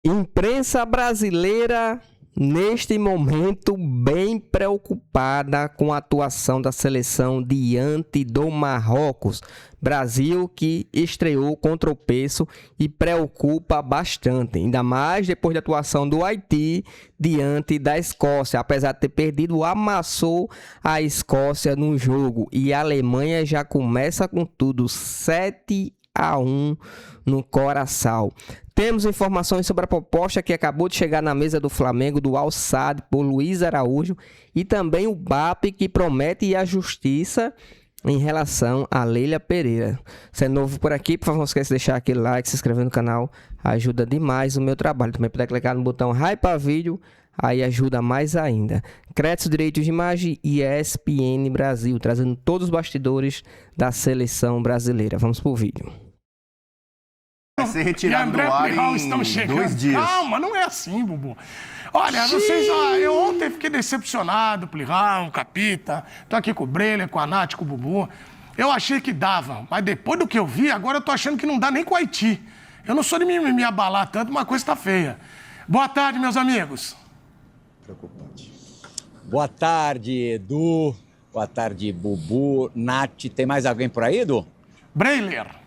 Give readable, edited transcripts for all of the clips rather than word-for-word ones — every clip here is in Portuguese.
Imprensa brasileira, neste momento, bem preocupada com a atuação da seleção diante do Marrocos. Brasil que estreou com tropeço e preocupa bastante, ainda mais depois da atuação do Haiti diante da Escócia. Apesar de ter perdido, amassou a Escócia no jogo. E a Alemanha já começa com tudo, 7-1 no Curaçao. Temos informações sobre a proposta que acabou de chegar na mesa do Flamengo, do Al Sadd, por Luiz Araújo, e também o BAP, que promete ir à justiça em relação a Leila Pereira. Se é novo por aqui, por favor, não esqueça de deixar aquele like, se inscrever no canal, ajuda demais o meu trabalho. Também puder clicar no botão Hypa Vídeo, aí ajuda mais ainda. Créditos, direitos de imagem e ESPN Brasil, trazendo todos os bastidores da seleção brasileira. Vamos pro vídeo. Vai ser retirado do ar em 2 dias. Calma, não é assim, Bubu. Olha, vocês, eu ontem fiquei decepcionado, Plihal, Capita, tô aqui com o Breler, com a Nath, com o Bubu. Eu achei que dava, mas depois do que eu vi, agora eu tô achando que não dá nem com o Haiti. Eu não sou de me abalar tanto, uma coisa tá feia. Boa tarde, meus amigos. Preocupante. Boa tarde, Edu. Boa tarde, Bubu, Nath. Tem mais alguém por aí, Edu? Breler.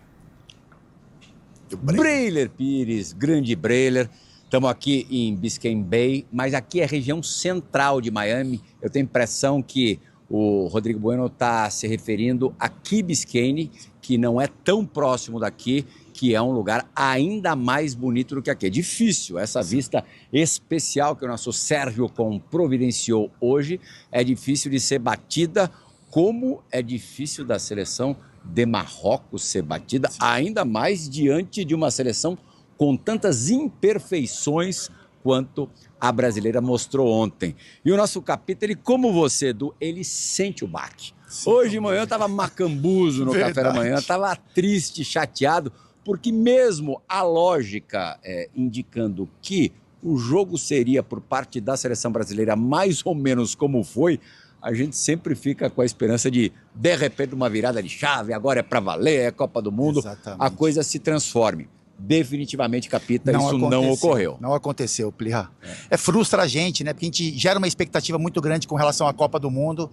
Breler Pires, grande Breler. Estamos aqui em Biscayne Bay, mas aqui é a região central de Miami. Eu tenho a impressão que o Rodrigo Bueno está se referindo a Key Biscayne, que não é tão próximo daqui, que é um lugar ainda mais bonito do que aqui. É difícil, essa vista especial que o nosso Sérgio Com providenciou hoje, é difícil de ser batida, como é difícil da seleção de Marrocos ser batida, ainda mais diante de uma seleção com tantas imperfeições quanto a brasileira mostrou ontem. E o nosso Capita, ele, como você, Edu, ele sente o baque. Hoje de manhã eu estava macambuzo no café da manhã, estava triste, chateado, porque mesmo a lógica indicando que o jogo seria por parte da seleção brasileira mais ou menos como foi, a gente sempre fica com a esperança de repente, uma virada de chave, agora é para valer, é Copa do Mundo, exatamente, a coisa se transforme. Definitivamente, Capita, isso não ocorreu. Não aconteceu, Plihal. Frustra a gente, né? Porque a gente gera uma expectativa muito grande com relação à Copa do Mundo.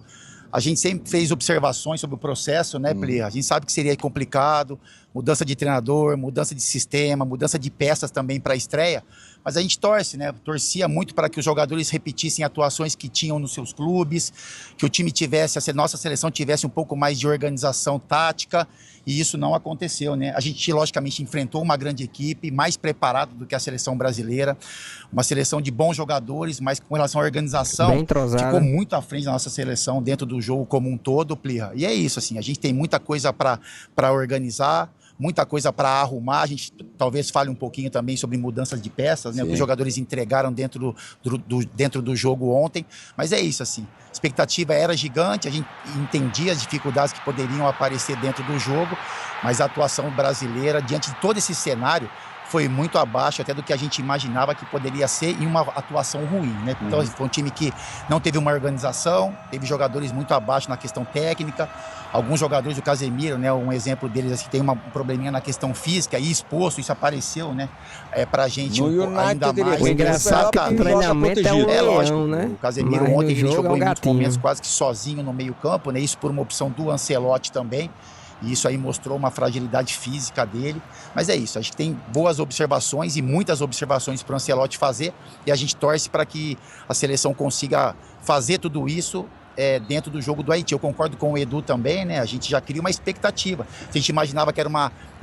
A gente sempre fez observações sobre o processo, né, Plihal? A gente sabe que seria complicado, mudança de treinador, mudança de sistema, mudança de peças também para a estreia. Mas a gente torce, né? Torcia muito para que os jogadores repetissem atuações que tinham nos seus clubes, que o time tivesse, a nossa seleção tivesse um pouco mais de organização tática, e isso não aconteceu, né? A gente, logicamente, enfrentou uma grande equipe, mais preparada do que a seleção brasileira, uma seleção de bons jogadores, mas com relação à organização, ficou muito à frente da nossa seleção dentro do jogo como um todo, Plihal. E é isso, assim, a gente tem muita coisa para organizar, muita coisa para arrumar. A gente talvez fale um pouquinho também sobre mudanças de peças, né? O que os jogadores entregaram dentro do jogo ontem. Mas é isso, assim. A expectativa era gigante, a gente entendia as dificuldades que poderiam aparecer dentro do jogo, mas a atuação brasileira, diante de todo esse cenário, foi muito abaixo até do que a gente imaginava que poderia ser em uma atuação ruim, né? Então, foi um time que não teve uma organização, teve jogadores muito abaixo na questão técnica, alguns jogadores do Casemiro, né? Um exemplo deles assim, tem um probleminha na questão física e exposto, isso apareceu, né? Pra gente ainda mais. O engraçado que o treinamento é um leão, né? O Casemiro ontem ele jogou em muitos momentos quase que sozinho no meio campo, né? Isso por uma opção do Ancelotti também. E isso aí mostrou uma fragilidade física dele. Mas é isso, a gente tem boas observações e muitas observações para o Ancelotti fazer. E a gente torce para que a seleção consiga fazer tudo isso dentro do jogo do Haiti. Eu concordo com o Edu também, né? A gente já cria uma expectativa. A gente imaginava que era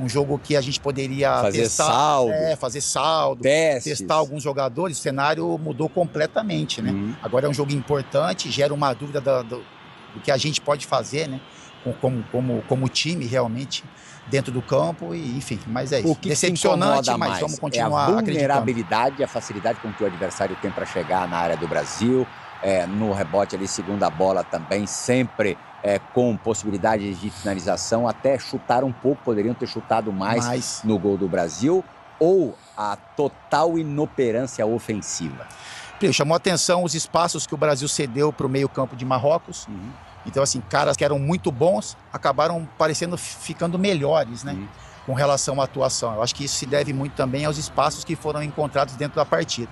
um jogo que a gente poderia fazer saldo, testar alguns jogadores. O cenário mudou completamente, né? Agora é um jogo importante, gera uma dúvida do que a gente pode fazer, né? Como time realmente dentro do campo, e enfim, mas é isso. O que decepcionante, mas mais vamos continuar a vulnerabilidade, a facilidade com que o adversário tem para chegar na área do Brasil, no rebote ali, segunda bola também, sempre com possibilidades de finalização, até chutar um pouco, poderiam ter chutado mais no gol do Brasil, ou a total inoperância ofensiva? Chamou a atenção os espaços que o Brasil cedeu para o meio campo de Marrocos. Então, assim, caras que eram muito bons acabaram ficando melhores, né? com relação à atuação. Eu acho que isso se deve muito também aos espaços que foram encontrados dentro da partida.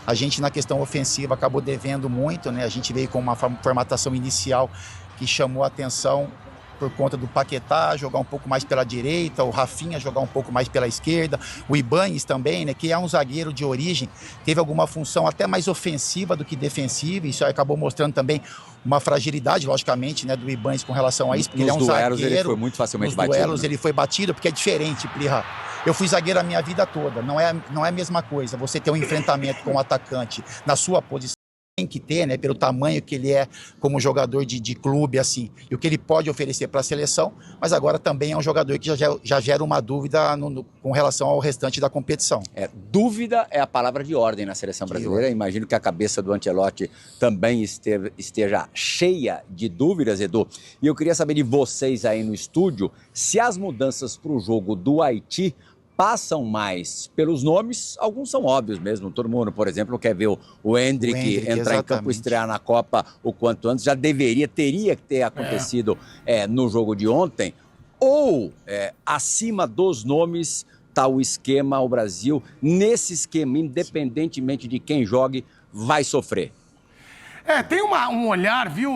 A gente, na questão ofensiva, acabou devendo muito, né? A gente veio com uma formatação inicial que chamou a atenção por conta do Paquetá jogar um pouco mais pela direita, o Rafinha jogar um pouco mais pela esquerda, o Ibáñez também, né, que é um zagueiro de origem, teve alguma função até mais ofensiva do que defensiva, isso acabou mostrando também uma fragilidade, logicamente, né, do Ibáñez com relação a isso, porque ele é um zagueiro. Ele foi muito facilmente batido. Nos duelos, né? Ele foi batido, porque é diferente, Plihá. Eu fui zagueiro a minha vida toda, não é a mesma coisa você ter um enfrentamento com um atacante na sua posição, tem que ter, né, pelo tamanho que ele é como jogador de clube, assim, e o que ele pode oferecer para a seleção, mas agora também é um jogador que já gera uma dúvida com relação ao restante da competição. Dúvida é a palavra de ordem na seleção brasileira. Imagino que a cabeça do Ancelotti também esteja cheia de dúvidas, Edu. E eu queria saber de vocês aí no estúdio se as mudanças para o jogo do Haiti passam mais pelos nomes, alguns são óbvios mesmo. Todo mundo, por exemplo, quer ver o Endrick entrar em campo e estrear na Copa o quanto antes. Já teria que ter acontecido no jogo de ontem. Ou, acima dos nomes, está o esquema, o Brasil, nesse esquema, independentemente de quem jogue, vai sofrer. Tem um olhar, viu,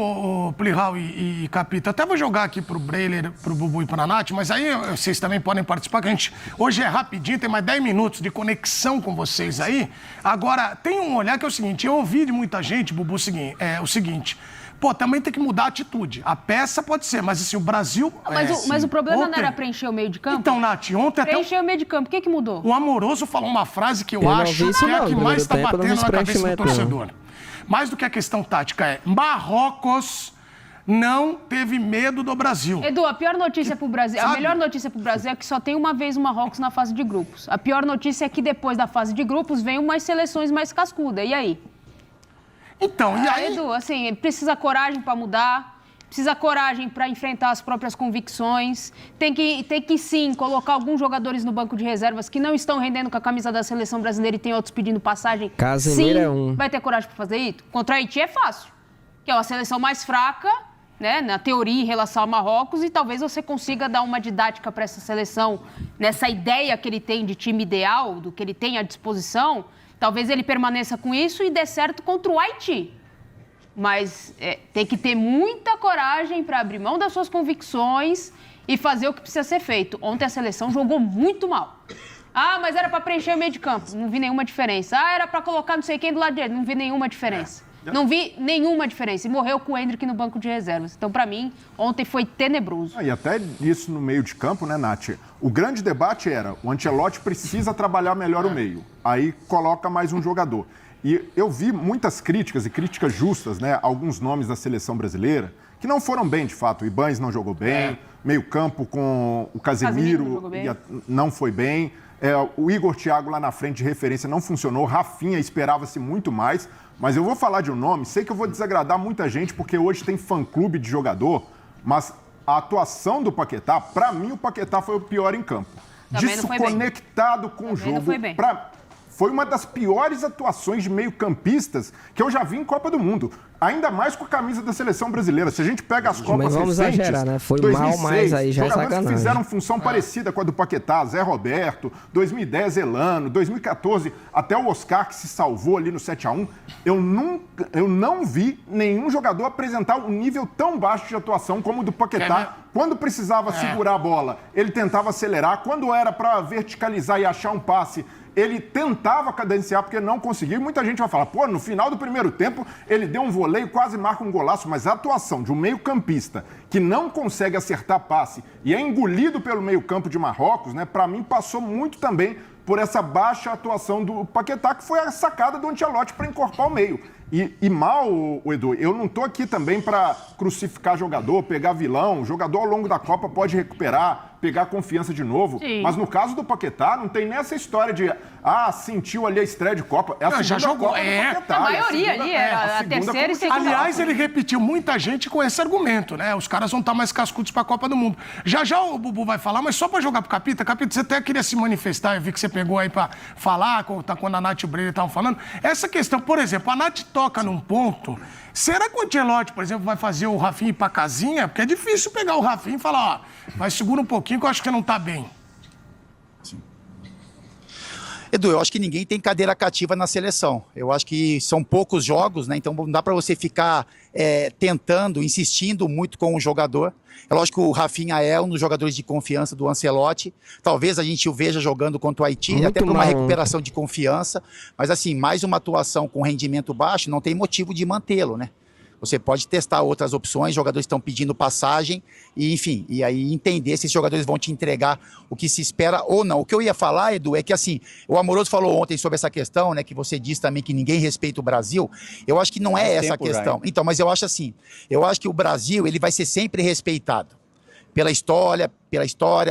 Plihal e Capita? Até vou jogar aqui pro Breiler, pro Bubu e pra Nath, mas aí vocês também podem participar, que a gente hoje é rapidinho, tem mais 10 minutos de conexão com vocês aí. Agora, tem um olhar que é o seguinte, eu ouvi de muita gente, Bubu, o seguinte, também tem que mudar a atitude. A peça pode ser, mas assim, o Brasil... Mas o problema não era preencher o meio de campo? Então, Nath, ontem preencher o meio de campo, o que mudou? O Amoroso falou uma frase que eu acho que é a que mais está batendo na cabeça do torcedor. Mais do que a questão tática Marrocos não teve medo do Brasil. Edu, a pior notícia pro Brasil, a melhor notícia pro Brasil é que só tem uma vez o Marrocos na fase de grupos. A pior notícia é que depois da fase de grupos vem umas seleções mais cascudas. E aí? Então, e aí? Edu, assim, precisa coragem para mudar, precisa coragem para enfrentar as próprias convicções. Tem que sim colocar alguns jogadores no banco de reservas que não estão rendendo com a camisa da seleção brasileira e tem outros pedindo passagem. Casemiro sim, é um. Vai ter coragem para fazer isso? Contra a Haiti é fácil, que é uma seleção mais fraca, né, na teoria em relação ao Marrocos, e talvez você consiga dar uma didática para essa seleção, nessa ideia que ele tem de time ideal, do que ele tem à disposição. Talvez ele permaneça com isso e dê certo contra o Haiti. Mas tem que ter muita coragem para abrir mão das suas convicções e fazer o que precisa ser feito. Ontem a seleção jogou muito mal. Mas era para preencher o meio de campo, não vi nenhuma diferença. Era para colocar não sei quem do lado direito, não vi nenhuma diferença. Não vi nenhuma diferença. E morreu com o Endrick no banco de reservas. Então, para mim, ontem foi tenebroso. E até isso no meio de campo, né, Nath? O grande debate era, o Ancelotti precisa trabalhar melhor o meio. Aí coloca mais um jogador. E eu vi muitas críticas, e críticas justas, né? Alguns nomes da seleção brasileira, que não foram bem, de fato. O Ibáñez não jogou bem, meio campo com o Casemiro não foi bem. O Igor Thiago lá na frente de referência não funcionou. Rafinha esperava-se muito mais. Mas eu vou falar de um nome, sei que eu vou desagradar muita gente, porque hoje tem fã-clube de jogador, mas a atuação do Paquetá, para mim o Paquetá foi o pior em campo. Desconectado com o jogo. Foi uma das piores atuações de meio-campistas que eu já vi em Copa do Mundo. Ainda mais com a camisa da seleção brasileira. Se a gente pega as Copas recentes... exagerar, né? Foi 2006, mal, mas aí já é jogadores sacanagem. que fizeram função parecida com a do Paquetá, Zé Roberto, 2010 Elano, 2014 até o Oscar que se salvou ali no 7-1. Eu não vi nenhum jogador apresentar um nível tão baixo de atuação como o do Paquetá. Quando precisava segurar a bola, ele tentava acelerar. Quando era para verticalizar e achar um passe, ele tentava cadenciar porque não conseguiu. E muita gente vai falar, no final do primeiro tempo ele deu um voleio, quase marca um golaço, mas a atuação de um meio-campista que não consegue acertar passe e é engolido pelo meio-campo de Marrocos, né, para mim passou muito também por essa baixa atuação do Paquetá, que foi a sacada do Ancelotti para encorpar o meio. E mal, Edu, eu não estou aqui também para crucificar jogador, pegar vilão. O jogador ao longo da Copa pode recuperar, pegar confiança de novo. Sim. Mas no caso do Paquetá, não tem nessa história de sentiu ali a estreia de Copa. É a segunda já jogou, Copa do Paquetá. A maioria ali era a terceira e segunda. Aliás, ele repetiu muita gente com esse argumento, né? Os caras vão estar mais cascudos para a Copa do Mundo. Já o Bubu vai falar, mas só para jogar pro Capita. Capita, você até queria se manifestar, eu vi que você pegou aí para falar, quando a Nath e o Breiler estavam falando. Essa questão, por exemplo, a Nath toca num ponto. Será que o Ancelotti, por exemplo, vai fazer o Rafinha ir pra casinha? Porque é difícil pegar o Rafinha e falar, vai segura um pouquinho que eu acho que você não tá bem. Edu, eu acho que ninguém tem cadeira cativa na seleção. Eu acho que são poucos jogos, né? Então não dá para você ficar tentando, insistindo muito com o jogador. É lógico que o Rafinha é um dos jogadores de confiança do Ancelotti. Talvez a gente o veja jogando contra o Haiti, Muito até por uma mal. recuperação de confiança. Mas assim, mais uma atuação com rendimento baixo, não tem motivo de mantê-lo, né? Você pode testar outras opções, jogadores estão pedindo passagem, e enfim, e aí entender se esses jogadores vão te entregar o que se espera ou não. O que eu ia falar, Edu, é que assim, o Amoroso falou ontem sobre essa questão, né, que você disse também que ninguém respeita o Brasil. Eu acho que não é essa a questão. Então, mas eu acho assim, eu acho que o Brasil, ele vai ser sempre respeitado. Pela história,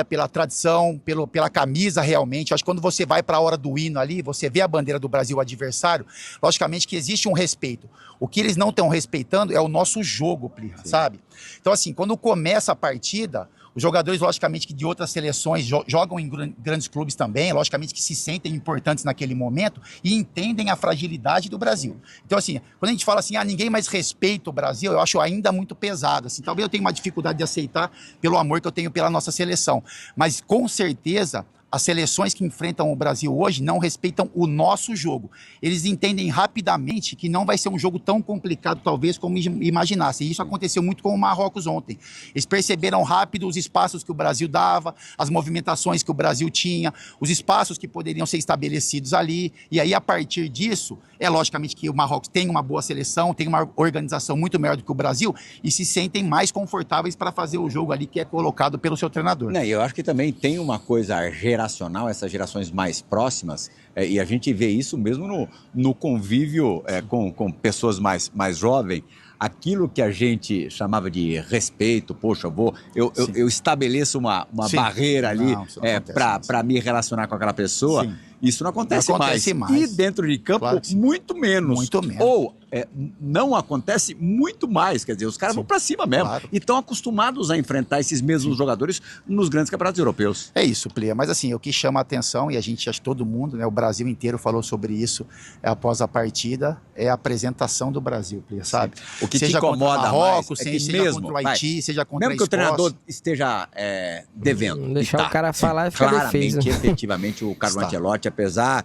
pela tradição, pela camisa realmente. Eu acho que quando você vai para a hora do hino ali, você vê a bandeira do Brasil adversário, logicamente que existe um respeito. O que eles não estão respeitando é o nosso jogo, Plirra, sabe? Então assim, quando começa a partida, os jogadores, logicamente, que de outras seleções jogam em grandes clubes também, logicamente que se sentem importantes naquele momento e entendem a fragilidade do Brasil. Então, assim, quando a gente fala assim, ninguém mais respeita o Brasil, eu acho ainda muito pesado. Assim, talvez eu tenha uma dificuldade de aceitar pelo amor que eu tenho pela nossa seleção. Mas, com certeza, as seleções que enfrentam o Brasil hoje não respeitam o nosso jogo. Eles entendem rapidamente que não vai ser um jogo tão complicado, talvez, como imaginassem. E isso aconteceu muito com o Marrocos ontem. Eles perceberam rápido os espaços que o Brasil dava, as movimentações que o Brasil tinha, os espaços que poderiam ser estabelecidos ali. E aí, a partir disso, é logicamente que o Marrocos tem uma boa seleção, tem uma organização muito melhor do que o Brasil e se sentem mais confortáveis para fazer o jogo ali que é colocado pelo seu treinador. Não, eu acho que também tem uma coisa geracional, essas gerações mais próximas, e a gente vê isso mesmo no convívio com pessoas mais jovens. Aquilo que a gente chamava de respeito, poxa, eu estabeleço uma barreira ali para me relacionar com aquela pessoa. Sim. Isso não acontece mais. E dentro de campo, claro, muito menos. Muito menos. Ou não acontece muito mais. Quer dizer, os caras vão para cima mesmo. Claro. E estão acostumados a enfrentar esses mesmos jogadores nos grandes campeonatos europeus. É isso, Plia. Mas assim, o que chama a atenção, e a gente, acho que todo mundo, né, o Brasil inteiro falou sobre isso após a partida, é a apresentação do Brasil, Plia, sabe? O que seja te incomoda contra o Marrocos, mais seja mesmo, contra o Haiti, seja contra mesmo que o treinador esteja devendo. Deixar o cara falar e ficar claramente, defesa. Efetivamente, o Carlo Ancelotti, apesar...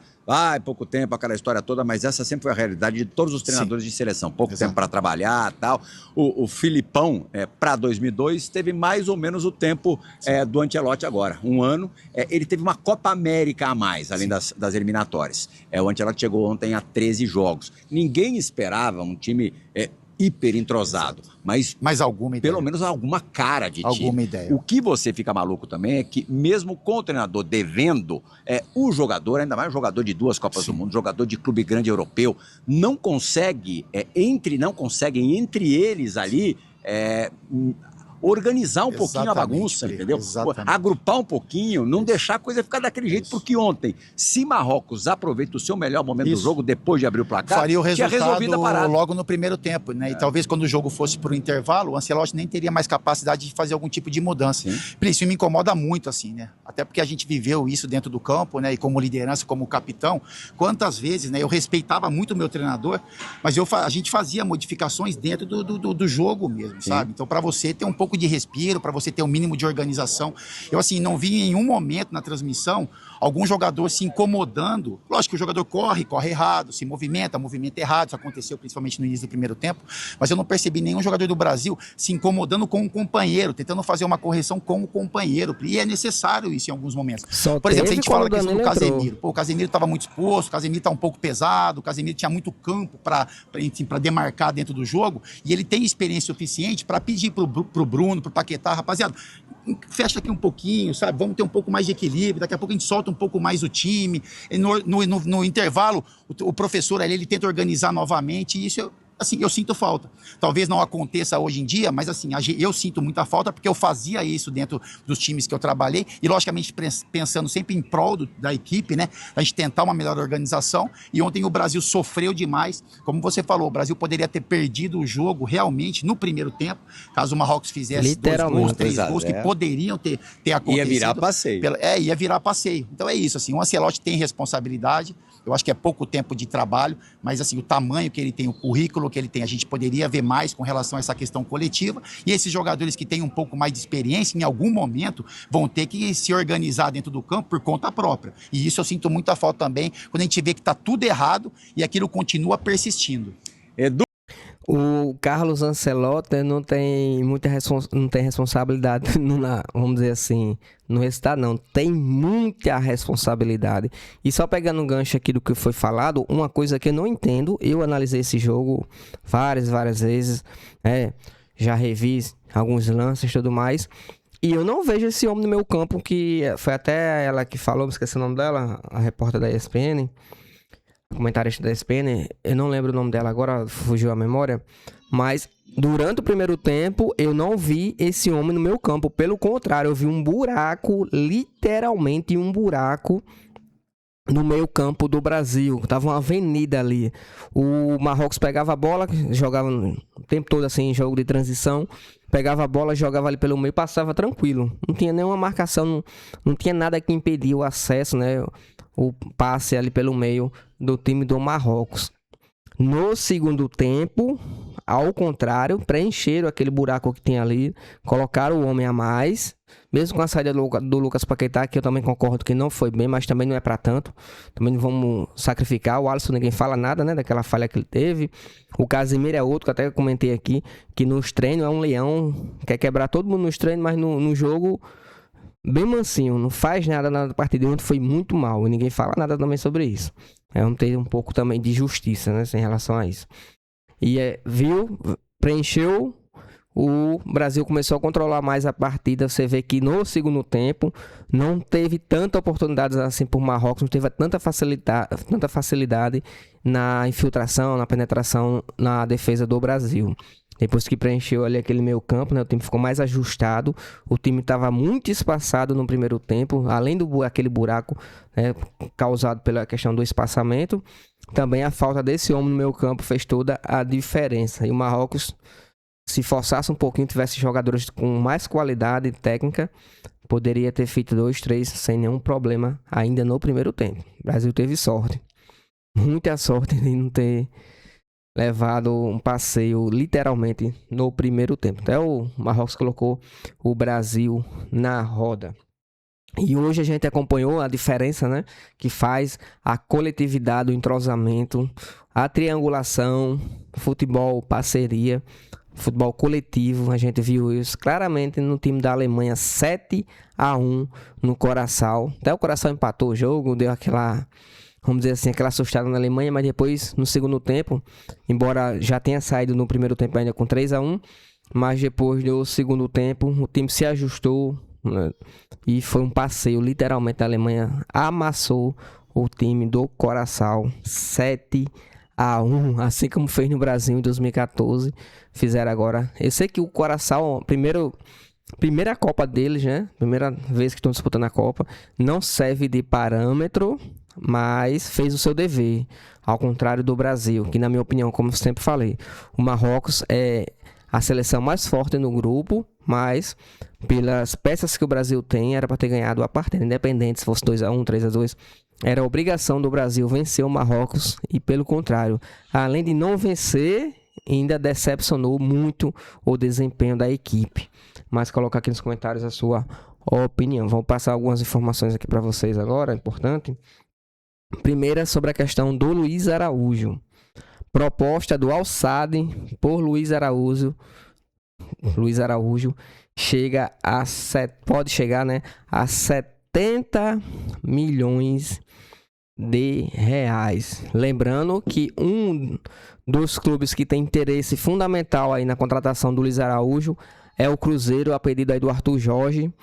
pouco tempo, aquela história toda, mas essa sempre foi a realidade de todos os treinadores de seleção. Pouco tempo para trabalhar e tal. O Filipão, para 2002, teve mais ou menos o tempo do Ancelotti agora. Um ano. Ele teve uma Copa América a mais, além das eliminatórias. O Ancelotti chegou ontem a 13 jogos. Ninguém esperava um time... hiper entrosado, mas alguma ideia. Pelo menos alguma cara de time. Alguma ideia. O que você fica maluco também é que, mesmo com o treinador devendo, o jogador, ainda mais um jogador de 2 Copas do Mundo, jogador de clube grande europeu, não conseguem entre eles ali organizar um pouquinho a bagunça, entendeu? Agrupar um pouquinho, não deixar a coisa ficar daquele jeito, porque ontem, se Marrocos aproveita o seu melhor momento do jogo, depois de abrir o placar, faria o tinha resolvido a resultado parada. logo no primeiro tempo, né? E talvez quando o jogo fosse para o intervalo, o Ancelotti nem teria mais capacidade de fazer algum tipo de mudança. Isso me incomoda muito, assim, né? Até porque a gente viveu isso dentro do campo, né? E como liderança, como capitão, quantas vezes, né? Eu respeitava muito o meu treinador, mas a gente fazia modificações dentro do jogo mesmo, sabe? Então, para você ter um pouco de respiro, para você ter um mínimo de organização. Eu, assim, não vi em nenhum momento na transmissão algum jogador se incomodando. Lógico que o jogador corre errado, se movimenta errado. Isso aconteceu principalmente no início do primeiro tempo. Mas eu não percebi nenhum jogador do Brasil se incomodando com um companheiro, tentando fazer uma correção com o companheiro. E é necessário isso em alguns momentos. Por exemplo, se a gente fala da questão do Casemiro. O Casemiro estava muito exposto, o Casemiro está um pouco pesado, o Casemiro tinha muito campo para demarcar dentro do jogo, e ele tem experiência suficiente para pedir pro Bruno, pro Paquetá, rapaziada, fecha aqui um pouquinho, sabe? Vamos ter um pouco mais de equilíbrio, daqui a pouco a gente solta um pouco mais o time. No intervalo, o professor ali, ele tenta organizar novamente, e isso eu sinto falta. Talvez não aconteça hoje em dia, mas assim, eu sinto muita falta porque eu fazia isso dentro dos times que eu trabalhei e, logicamente, pensando sempre em prol da equipe, né? A gente tentar uma melhor organização, e ontem o Brasil sofreu demais. Como você falou, o Brasil poderia ter perdido o jogo realmente no primeiro tempo, caso o Marrocos fizesse 2 gols, 3 gols que poderiam ter acontecido. Ia virar passeio. Ia virar passeio. Então é isso, assim, o Ancelotti tem responsabilidade. Eu acho que é pouco tempo de trabalho, mas assim, o tamanho que ele tem, o currículo que ele tem, a gente poderia ver mais com relação a essa questão coletiva. E esses jogadores que têm um pouco mais de experiência, em algum momento, vão ter que se organizar dentro do campo por conta própria. E isso eu sinto muita falta também, quando a gente vê que está tudo errado e aquilo continua persistindo. Edu. O Carlos Ancelotti não tem não tem responsabilidade, vamos dizer assim, no resultado não, tem muita responsabilidade. E só pegando um gancho aqui do que foi falado, uma coisa que eu não entendo, eu analisei esse jogo várias vezes, já revi alguns lances e tudo mais, e eu não vejo esse homem no meu campo, que foi até ela que falou, esqueci o nome dela, a repórter da ESPN, comentarista da ESPN, eu não lembro o nome dela agora, fugiu a memória, mas durante o primeiro tempo eu não vi esse homem no meu campo, pelo contrário, eu vi um buraco, literalmente um buraco no meio campo do Brasil, tava uma avenida ali, o Marrocos pegava a bola, jogava o tempo todo assim, jogo de transição, pegava a bola, jogava ali pelo meio, passava tranquilo, não tinha nenhuma marcação, não tinha nada que impedia o acesso, né, o passe ali pelo meio do time do Marrocos. No segundo tempo, ao contrário, preencheram aquele buraco que tinha ali, colocaram o homem a mais, mesmo com a saída do Lucas Paquetá, que eu também concordo que não foi bem, mas também não é para tanto, também não vamos sacrificar. O Alisson, ninguém fala nada, né, daquela falha que ele teve. O Casemiro é outro, que até comentei aqui, que nos treinos é um leão, quer quebrar todo mundo nos treinos, mas no jogo bem mansinho, não faz nada na partida de ontem, foi muito mal, e ninguém fala nada também sobre isso. Vamos ter um pouco também de justiça, né, em relação a isso. E preencheu, o Brasil começou a controlar mais a partida. Você vê que no segundo tempo não teve tanta oportunidade assim por Marrocos, não teve tanta facilidade na infiltração, na penetração, na defesa do Brasil. Depois que preencheu ali aquele meio campo, né, o time ficou mais ajustado, o time estava muito espaçado no primeiro tempo, além do aquele buraco, né, causado pela questão do espaçamento, também a falta desse homem no meio campo fez toda a diferença. E o Marrocos, se forçasse um pouquinho, tivesse jogadores com mais qualidade técnica, poderia ter feito 2, 3 sem nenhum problema ainda no primeiro tempo. O Brasil teve sorte, muita sorte de não ter levado um passeio literalmente no primeiro tempo. Até o Marrocos colocou o Brasil na roda. E hoje a gente acompanhou a diferença, né, que faz a coletividade, o entrosamento, a triangulação, futebol, parceria, futebol coletivo. A gente viu isso claramente no time da Alemanha, 7-1 no Curaçao. Até o Curaçao empatou o jogo, deu aquela, vamos dizer assim, aquela assustada na Alemanha, mas depois, no segundo tempo, embora já tenha saído no primeiro tempo ainda com 3-1, mas depois do segundo tempo, o time se ajustou, né, e foi um passeio, literalmente. A Alemanha amassou o time do Curaçao, 7-1, assim como fez no Brasil em 2014, fizeram agora. Eu sei que o Curaçao, primeira Copa deles, né, primeira vez que estão disputando a Copa, não serve de parâmetro, mas fez o seu dever, ao contrário do Brasil, que na minha opinião, como sempre falei, o Marrocos é a seleção mais forte no grupo, mas pelas peças que o Brasil tem, era para ter ganhado a partida, independente se fosse 2-1, 3-2, era obrigação do Brasil vencer o Marrocos, e pelo contrário, além de não vencer, ainda decepcionou muito o desempenho da equipe. Mas colocar aqui nos comentários a sua opinião. Vamos passar algumas informações aqui para vocês agora, importante. Primeira, sobre a questão do Luiz Araújo. Proposta do Al-Sadd por Luiz Araújo. Luiz Araújo pode chegar, né, a 70 milhões de reais. Lembrando que um dos clubes que tem interesse fundamental aí na contratação do Luiz Araújo é o Cruzeiro, a pedido aí do Arthur Jorge,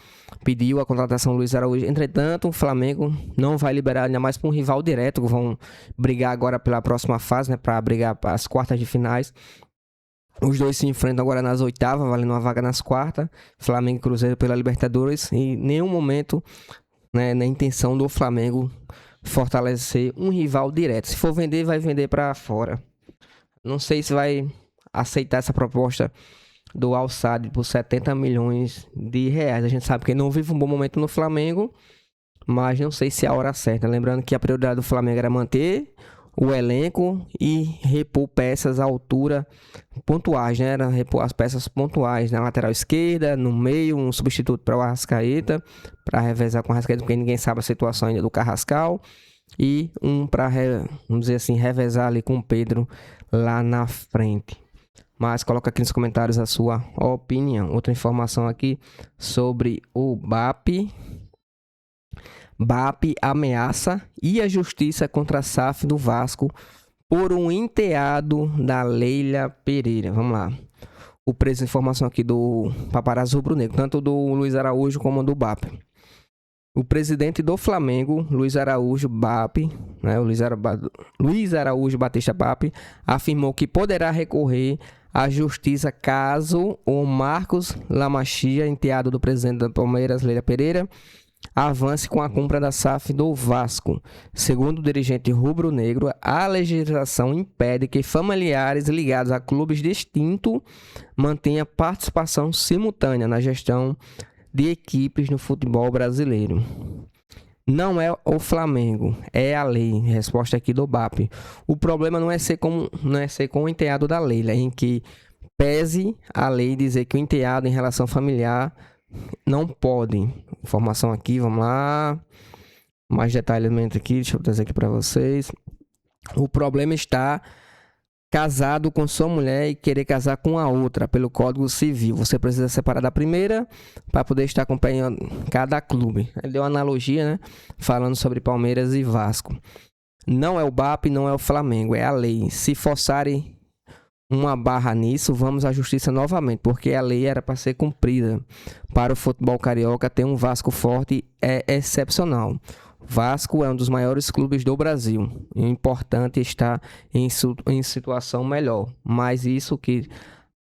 pediu a contratação do Luiz Araújo. Entretanto, o Flamengo não vai liberar, ainda mais para um rival direto, que vão brigar agora pela próxima fase, né, para brigar para as quartas de finais. Os dois se enfrentam agora nas oitavas, valendo uma vaga nas quartas, Flamengo e Cruzeiro pela Libertadores, e em nenhum momento, né, na intenção do Flamengo fortalecer um rival direto. Se for vender, vai vender para fora. Não sei se vai aceitar essa proposta do Al-Sadd por 70 milhões de reais. A gente sabe que ele não vive um bom momento no Flamengo, mas não sei se é a hora certa. Lembrando que a prioridade do Flamengo era manter o elenco e repor peças à altura pontuais, né? Era repor as peças pontuais na lateral esquerda, no meio, um substituto para o Arrascaeta, para revezar com o Arrascaeta, porque ninguém sabe a situação ainda do Carrascal, e um para, vamos dizer assim, revezar ali com o Pedro lá na frente. Mas coloca aqui nos comentários a sua opinião. Outra informação aqui sobre o BAP. BAP ameaça e a justiça contra a SAF do Vasco por um enteado da Leila Pereira. Vamos lá. O preço de informação aqui do Paparazzo Rubro-Negro, tanto do Luiz Araújo como do BAP. O presidente do Flamengo, Luiz Araújo BAP, né, o Luiz Araújo Batista BAP, afirmou que poderá recorrer à justiça caso o Marcos Lamachia, enteado do presidente do Palmeiras, Leila Pereira, avance com a compra da SAF do Vasco. Segundo o dirigente rubro-negro, a legislação impede que familiares ligados a clubes distintos mantenham participação simultânea na gestão de equipes no futebol brasileiro. Não é o Flamengo, é a lei. Resposta aqui do BAP. O problema não é ser com o enteado da Leila, em que pese a lei dizer que o enteado em relação familiar não pode. Informação aqui, vamos lá. Mais detalhamento aqui, deixa eu trazer aqui para vocês. O problema está casado com sua mulher e querer casar com a outra pelo Código Civil. Você precisa separar da primeira para poder estar acompanhando cada clube. Ele deu uma analogia, né? Falando sobre Palmeiras e Vasco. Não é o BAP, não é o Flamengo, é a lei. Se forçarem uma barra nisso, vamos à justiça novamente, porque a lei era para ser cumprida. Para o futebol carioca, ter um Vasco forte é excepcional. Vasco é um dos maiores clubes do Brasil. O importante está em situação melhor. Mas isso que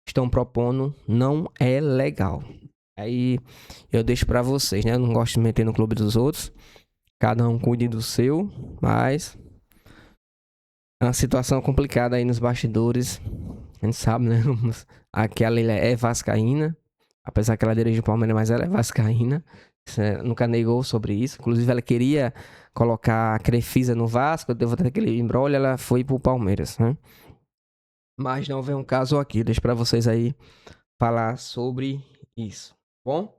estão propondo não é legal. Aí eu deixo para vocês, né? Eu não gosto de meter no clube dos outros. Cada um cuide do seu. Mas é uma situação complicada aí nos bastidores. A gente sabe, né? Aqui a Leila é vascaína. Apesar que ela dirige o Palmeiras, mas ela é vascaína. Nunca negou sobre isso. Inclusive, ela queria colocar a Crefisa no Vasco. Devo ter aquele embrolho, ela foi pro Palmeiras, né? Mas não vem um caso aqui. Deixa para vocês aí falar sobre isso. Bom?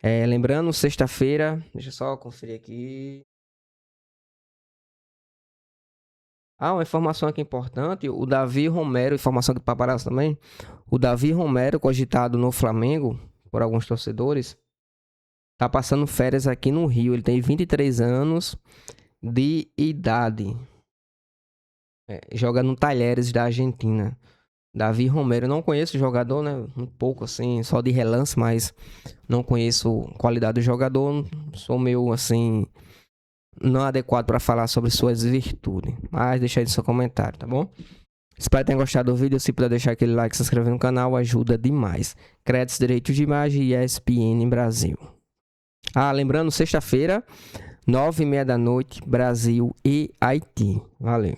Lembrando, sexta-feira. Deixa eu só conferir aqui. Uma informação aqui importante. O Davi Romero, informação aqui para Paparazzo também. O Davi Romero, cogitado no Flamengo por alguns torcedores, tá passando férias aqui no Rio. Ele tem 23 anos de idade. Joga no Talheres da Argentina. Davi Romero. Eu não conheço o jogador, né? Um pouco assim, só de relance, mas não conheço a qualidade do jogador. Sou meio assim, não adequado para falar sobre suas virtudes. Mas deixa aí no seu comentário, tá bom? Espero que tenham gostado do vídeo. Se puder deixar aquele like e se inscrever no canal, ajuda demais. Créditos, direitos de imagem e ESPN Brasil. Lembrando, sexta-feira, 9h30 da noite, Brasil e Haiti. Valeu.